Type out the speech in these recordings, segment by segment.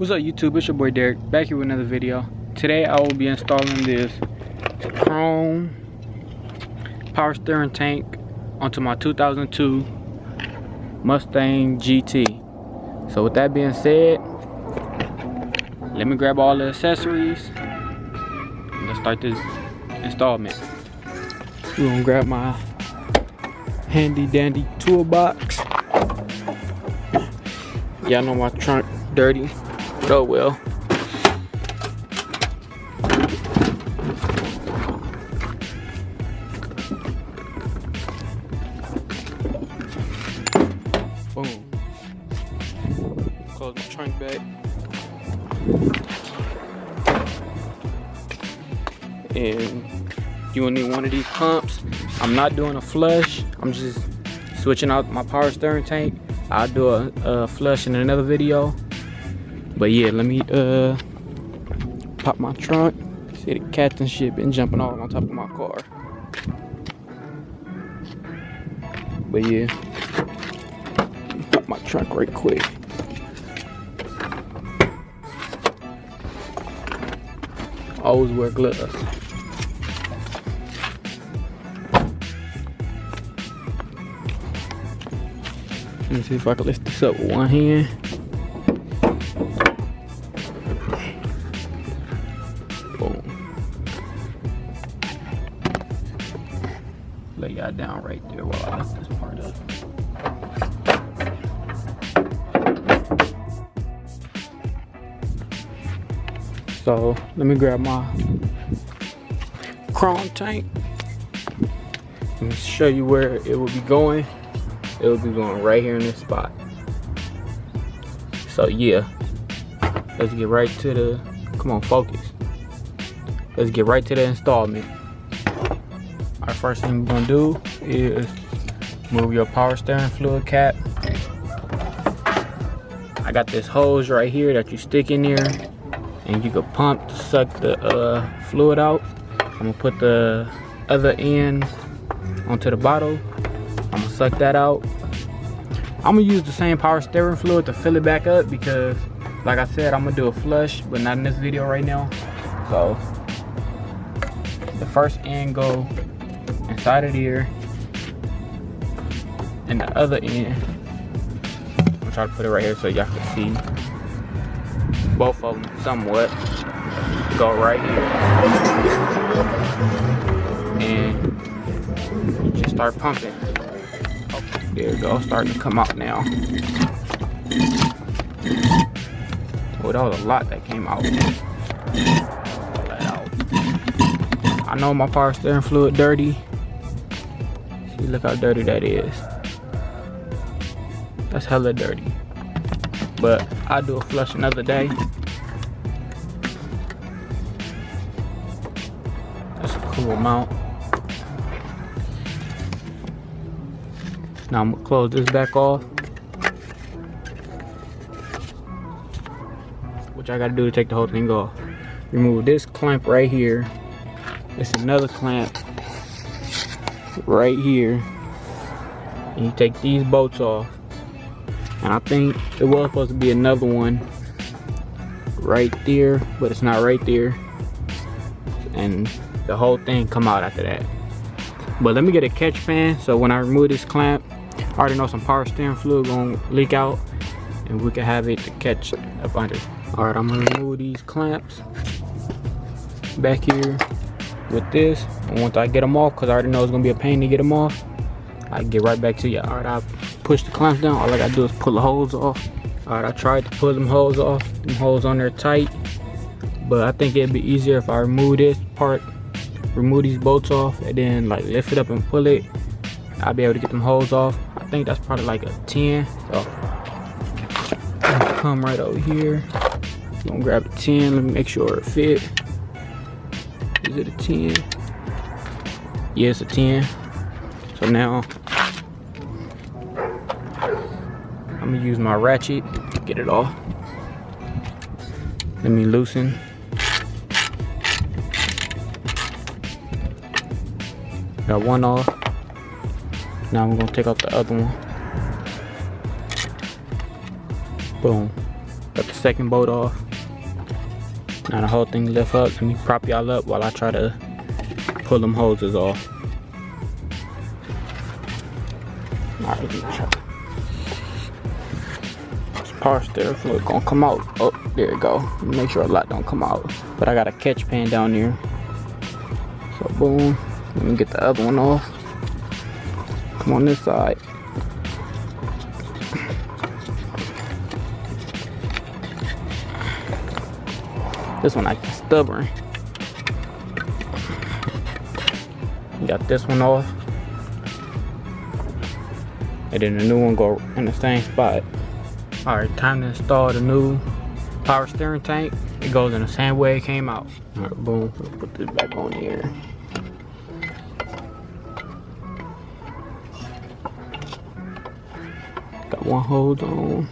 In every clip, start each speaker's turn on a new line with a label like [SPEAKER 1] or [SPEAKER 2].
[SPEAKER 1] What's up YouTube, it's your boy Derek, back here with another video. Today I will be installing this chrome power steering tank onto my 2002 Mustang GT. So with that being said, let me grab all the accessories and let's start this installment. We're gonna grab my handy dandy toolbox. Yeah, I know my trunk dirty. Oh well. Boom. Close my trunk back. And you will need one of these pumps. I'm not doing a flush. I'm just switching out my power steering tank. I'll do a flush in another video. But yeah, let me pop my trunk. See the cats and shit been jumping all on top of my car. But yeah, pop my trunk right quick. Always wear gloves. Let me see if I can lift this up with one hand. Lay y'all down right there while I lift this part up. So let me grab my chrome tank and show you where it will be going. It will be going right here in this spot. So yeah, let's get right to the, come on, focus. Let's get right to the installment. Our first thing we're gonna do is move your power steering fluid cap. I got this hose right here that you stick in there and you can pump to suck the fluid out. I'm gonna put the other end onto the bottle. I'm gonna suck that out. I'm gonna use the same power steering fluid to fill it back up because, like I said, I'm gonna do a flush, but not in this video right now. So the first end go inside of here, and the other end, I'm gonna try to put it right here so y'all can see both of them somewhat. Go right here, and you just start pumping. Okay, there we go, starting to come out now. Oh, that was a lot that came out. I know my power steering fluid dirty. See, look how dirty that is. That's hella dirty. But I'll do a flush another day. That's a cool amount. Now I'm gonna close this back off. Which I gotta do to take the whole thing off. Remove this clamp right here. It's another clamp right here, and you take these bolts off, and I think it was supposed to be another one right there, but it's not right there, and the whole thing come out after that. But let me get a catch pan so when I remove this clamp, I already know some power steering fluid gonna leak out and we can have it to catch up under. All right, I'm gonna remove these clamps back here with this, and once I get them off, because I already know it's gonna be a pain to get them off, I get right back to you. All right, I push the clamps down. All I gotta do is pull the hose off. All right, I tried to pull them hose off. Them hose on there tight, but I think it'd be easier if I remove this part, remove these bolts off, and then like lift it up and pull it. I'll be able to get them hose off. I think that's probably like a 10. So come right over here. I'm gonna grab a 10. Let me make sure it fit. Is it a 10? Yeah, it's a 10. So now I'm gonna use my ratchet to get it off. Let me loosen. Got one off. Now I'm gonna take out the other one. Boom. Got the second bolt off. Now the whole thing lift up. Let me prop y'all up while I try to pull them hoses off. Alright, let me try. This power steering fluid gonna come out. Oh, there it go. Make sure a lot don't come out. But I got a catch pan down there. So boom. Let me get the other one off. Come on this side. This one acting stubborn. Got this one off. And then the new one go in the same spot. Alright, time to install the new power steering tank. It goes in the same way it came out. Alright, boom. Let's put this back on here. Got one hose on.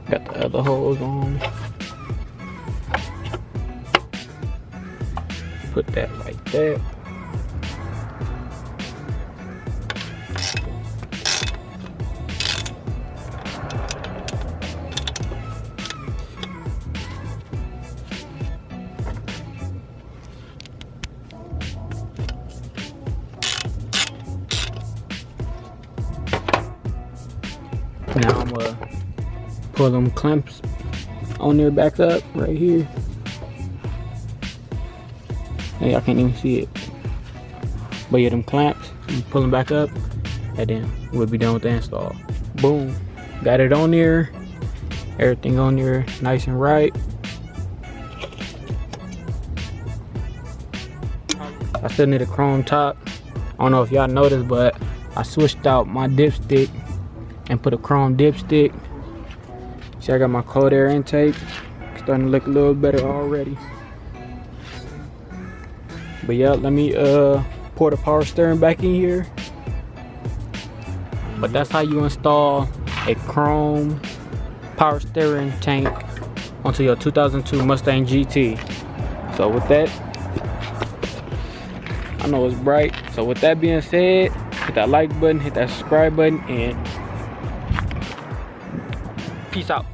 [SPEAKER 1] Got the other hose on. Put that like that. Now I'm gonna pull them clamps on there back up right here. Hey, I can't even see it. But yeah, them clamps, you pull them back up, and then we'll be done with the install. Boom, got it on there. Everything on there nice and right. I still need a chrome top. I don't know if y'all noticed, but I switched out my dipstick and put a chrome dipstick. See, I got my cold air intake. Starting to look a little better already. But yeah, let me pour the power steering back in here. But that's how you install a chrome power steering tank onto your 2002 Mustang GT. So with that, I know it's bright. So with that being said, hit that like button, hit that subscribe button, and peace out.